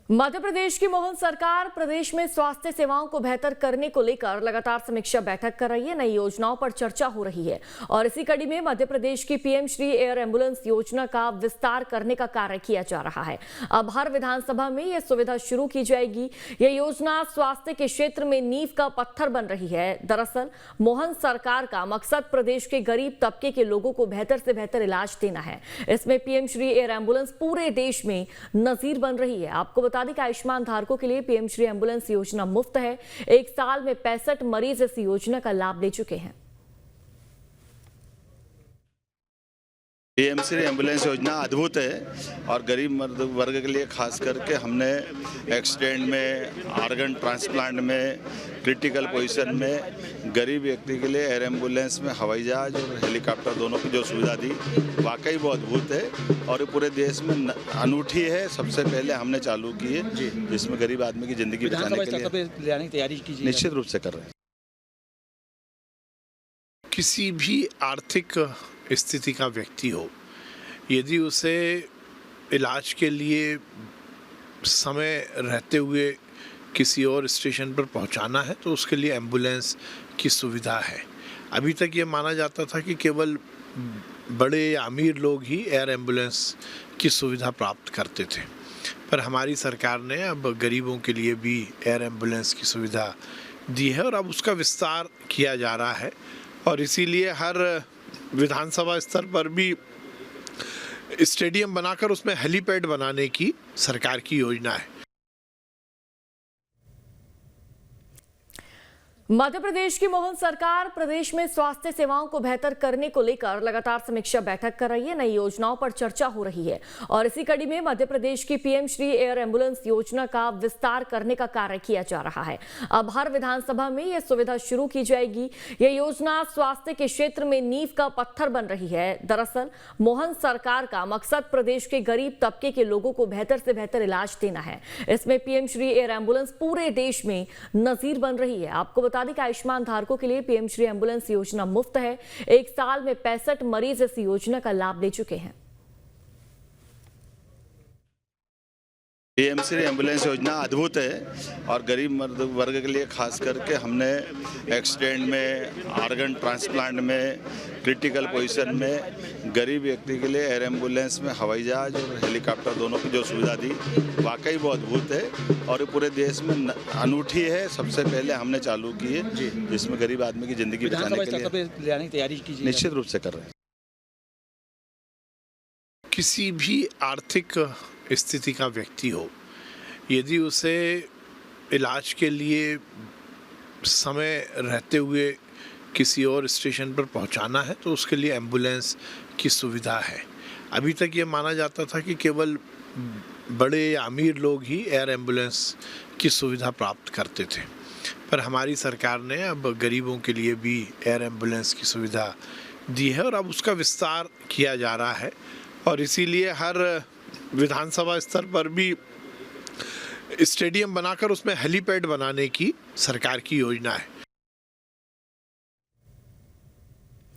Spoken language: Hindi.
मध्य प्रदेश की मोहन सरकार प्रदेश में स्वास्थ्य सेवाओं को बेहतर करने को लेकर लगातार समीक्षा बैठक कर रही है। नई योजनाओं पर चर्चा हो रही है और इसी कड़ी में मध्य प्रदेश की पीएम श्री एयर एम्बुलेंस योजना का विस्तार करने का कार्य किया जा रहा है। अब हर विधानसभा में यह सुविधा शुरू की जाएगी। यह योजना स्वास्थ्य के क्षेत्र में नींव का पत्थर बन रही है। दरअसल मोहन सरकार का मकसद प्रदेश के गरीब तबके के लोगों को बेहतर से बेहतर इलाज देना है। इसमें पीएम श्री एयर एम्बुलेंस पूरे देश में नजीर बन रही है। आपको बता दें कि आयुष्मान धारकों के लिए पीएम श्री एम्बुलेंस योजना मुफ्त है। एक साल में 65 मरीज इस योजना का लाभ ले चुके हैं। पीएम श्री एम्बुलेंस योजना अद्भुत है और गरीब वर्ग के लिए खास करके हमने एक्सीडेंट में, ऑर्गन ट्रांसप्लांट में, क्रिटिकल पोजीशन में गरीब व्यक्ति के लिए एयर एम्बुलेंस में हवाई जहाज और हेलीकॉप्टर दोनों की जो सुविधा दी, वाकई वो अद्भुत है और पूरे देश में अनूठी है। सबसे पहले हमने चालू की है, जिसमें गरीब आदमी की जिंदगी बचाने के लिए तैयारी कीजिए। निश्चित रूप से कर रहे हैं। किसी भी आर्थिक स्थिति का व्यक्ति हो, यदि उसे इलाज के लिए समय रहते हुए किसी और स्टेशन पर पहुंचाना है तो उसके लिए एम्बुलेंस की सुविधा है। अभी तक ये माना जाता था कि केवल बड़े या अमीर लोग ही एयर एम्बुलेंस की सुविधा प्राप्त करते थे, पर हमारी सरकार ने अब गरीबों के लिए भी एयर एम्बुलेंस की सुविधा दी है और अब उसका विस्तार किया जा रहा है और इसीलिए हर विधानसभा स्तर पर भी स्टेडियम बनाकर उसमें हेलीपैड बनाने की सरकार की योजना है। मध्य प्रदेश की मोहन सरकार प्रदेश में स्वास्थ्य सेवाओं को बेहतर करने को लेकर लगातार समीक्षा बैठक कर रही है। नई योजनाओं पर चर्चा हो रही है और इसी कड़ी में मध्य प्रदेश की पीएम श्री एयर एम्बुलेंस योजना का विस्तार करने का कार्य किया जा रहा है। अब हर विधानसभा में यह सुविधा शुरू की जाएगी। यह योजना स्वास्थ्य के क्षेत्र में नींव का पत्थर बन रही है। दरअसल मोहन सरकार का मकसद प्रदेश के गरीब तबके के लोगों को बेहतर से बेहतर इलाज देना है। इसमें पीएम श्री एयर एम्बुलेंस पूरे देश में नजीर बन रही है। आपको बता दें कि आयुष्मान धारकों के लिए पीएम श्री एम्बुलेंस योजना मुफ्त है। एक साल में 65 मरीज इस योजना का लाभ ले चुके हैं। पीएम श्री एम्बुलेंस योजना अद्भुत है और गरीब वर्ग के लिए खास करके हमने एक्सीडेंट में, ऑर्गन ट्रांसप्लांट में, क्रिटिकल पोजीशन में गरीब व्यक्ति के लिए एयर एम्बुलेंस में हवाई जहाज और हेलीकॉप्टर दोनों की जो सुविधा दी, वाकई वो अद्भुत है और पूरे देश में अनूठी है। सबसे पहले हमने चालू की है, जिसमें गरीब आदमी की जिंदगी बचाने के लिए तैयारी कीजिए। निश्चित रूप से कर रहे हैं। किसी भी आर्थिक स्थिति का व्यक्ति हो, यदि उसे इलाज के लिए समय रहते हुए किसी और स्टेशन पर पहुंचाना है तो उसके लिए एम्बुलेंस की सुविधा है। अभी तक ये माना जाता था कि केवल बड़े या अमीर लोग ही एयर एम्बुलेंस की सुविधा प्राप्त करते थे, पर हमारी सरकार ने अब गरीबों के लिए भी एयर एम्बुलेंस की सुविधा दी है और अब उसका विस्तार किया जा रहा है और इसीलिए हर विधानसभा स्तर पर भी स्टेडियम बनाकर उसमें हेलीपैड बनाने की सरकार की योजना है।